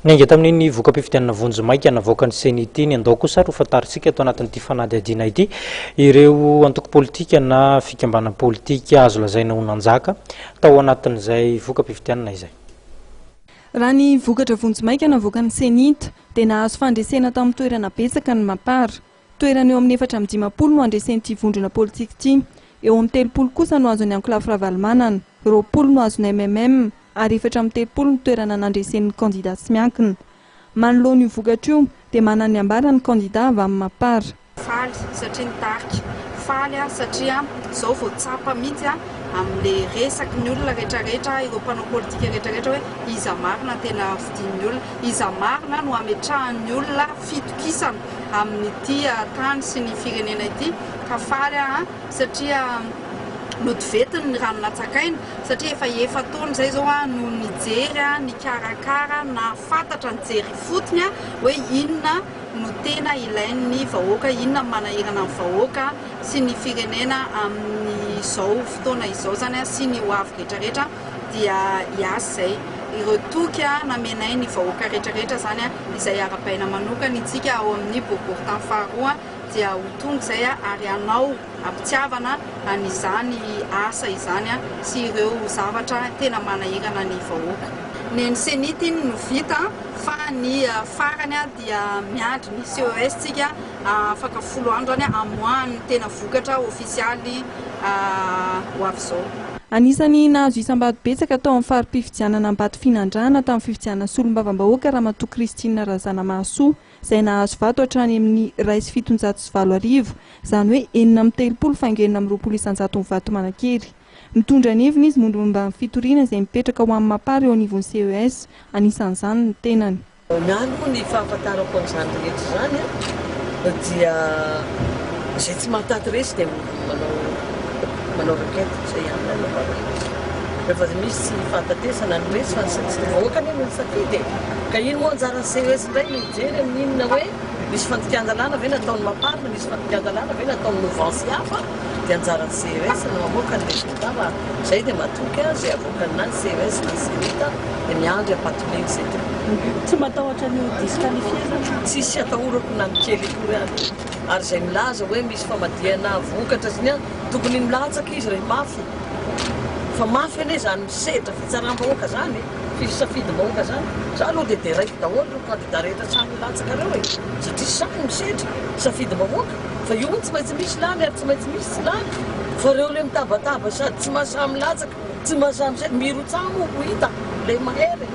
Niainga tamin'ny vokatra vonjy navoakan'ny CENIT ny andao kosa ro fantarintsika ato anatin'ity fanadihadihana ity ireo antoko politika na fikambana politika azo lazaina ho nanjaka tao anatin'izay vokatra izay. Raha ny vokatra vonjy navoakan'ny CENIT dia nahazo fandresena tamin'ny toerana betsaka ny Mapar. Toerana eo amin'ny 450 no andresen'ity vondrona politika ity. Eo amin'ny 30 kosa no azony ankolafy ravalimanana, 20 no azony MMM ary 430 ny toerana nandresen'ny kandidat sy miankina. Manoloana io vokatra io dia manana ny ambara ny kandidat avy amin'ny Mapar. Faly satria nitarika, faly satria izao vao tsapa mihitsy amin'ilay resaky ny olona rehetrarehetra, ireo mpanao politika rehetrarehetra hoe iza marina tena fidian'ny olona, iza marina no ametrahan'ny olona fitokisana amin'ity tany sy ny firenena ity. Ka faly satria notivetiny ny ranonatsakaina satria efa taona izay zao no nijery ny karakara na fantatra ny jery fotony hoe inona no tena ilain'ny vahoaka, inona manahirana ny vahoaka sy ny firenena amin'izao fotoana izao zany sy ny hoavy rehetrarehetra dia hiasa izay. Ireo toky namenay ny vahoaka rehetrarehetra zany izay arapaina manokana itsika ao amin'ny boribory faharoa dia ho tonga izay ary anao ampitiavana an'izany asa izany sy ireo zavatra tena manahirana ny vahoaka. Ny CENIT no vita fa ny farany dia miandry ny CES tsika afaka 10 andro amoahany tena vokatra ofisialy ho avy izao. Anisany nahazo isam-bady betsaka tao amin'ny fari-pifidianana ambato finandrana tamin'ny fifidianana solombavabahoaka raha matoa Kristina Razanamahasoa izay nahazo vato hatrany amin'ny 1,740 izany hoe 430 faingo 420 ny vato manakery. Mitondra ny heviny izy mombamomba ny fitoriana izay mipetraka ho amin'ny Mapar eo anivon'ny CES, anisan'izany ny tenany. Miandro ny fahafantarako an'izany rehetra zany dia izay tsy mahataty resy dia manao rakety izay ihany rehefa misy tsy fahatatesana ny resy fa tsy vahoaka ny safidy ka iny moa anjaran'ny CES indray mijery amin'inona hoe misy fandikan-dalàna ve nataon'ny Mapar, misy fandikan-dalàna ve nataon'ny novansy hafa dia anjaran'ny CES no mamoaka ny resultat fa izay dia matoky izay avoakana ny CES na CENIT dia miandry ampatoleny izay ty. Tsy matahotra ny disqualifier tsisy atahorako na ny kely akory ary izay milaza hoe misy famadihana vokatra zany tokony milatsaka izy rehefa mafy fa mafy anie zany misedra fitsaram-bahoaka zany fisafidy-bahoaka zany za aloha dia direct daholo no kandidat rehetra samy milatsaka reo satria samy misedra safidy-bahoaka fa io tsy maintsy misy lany ary tsy maintsy misy tsy lany fa reo le mitabataba sady tsy mahasahy milatsaka tsy mahasahy misedra mirotsamo ho hita le mahery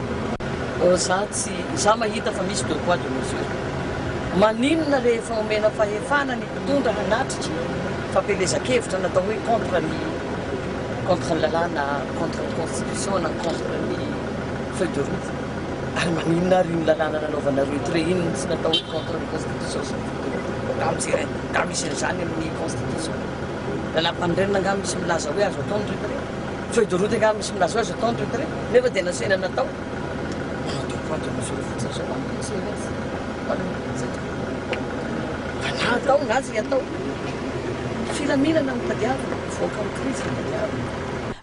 za mahita fa misy deux poids deux mesures. Maninona rehefa omena fahefana ny mpitondra hanatritra fampelezan-kevitra natao hoe contre ny lalàna, contre ny constitution na contre ny feuille de route. Ary maninona ary ny lalàna nanaovana retre iny tsy natao hoe contre ny constitution sy ny feuille de route. Nga misy an'izany amin'ny constitution. Lalam-pandrenina nga misy milaza hoe azo atao ny retre. Feuille de route nga misy milaza hoe azo atao ny retre nefa dia nasena natao. Atao nazy atao filaminana mitadiavana voaka amin'ny krizy mitadiavana.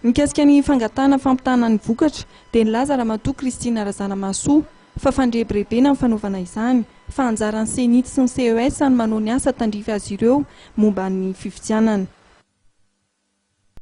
Mikasika ny fangatana fampitana ny vokatra dia nilaza raha matoa Kristina Razanamahasoa fa fandrebirebena amin'ny fanaovana izany fa anjaran'ny CENIT sy ny CES ny manao ny asa tandrify azy ireo momba ny fifidianana.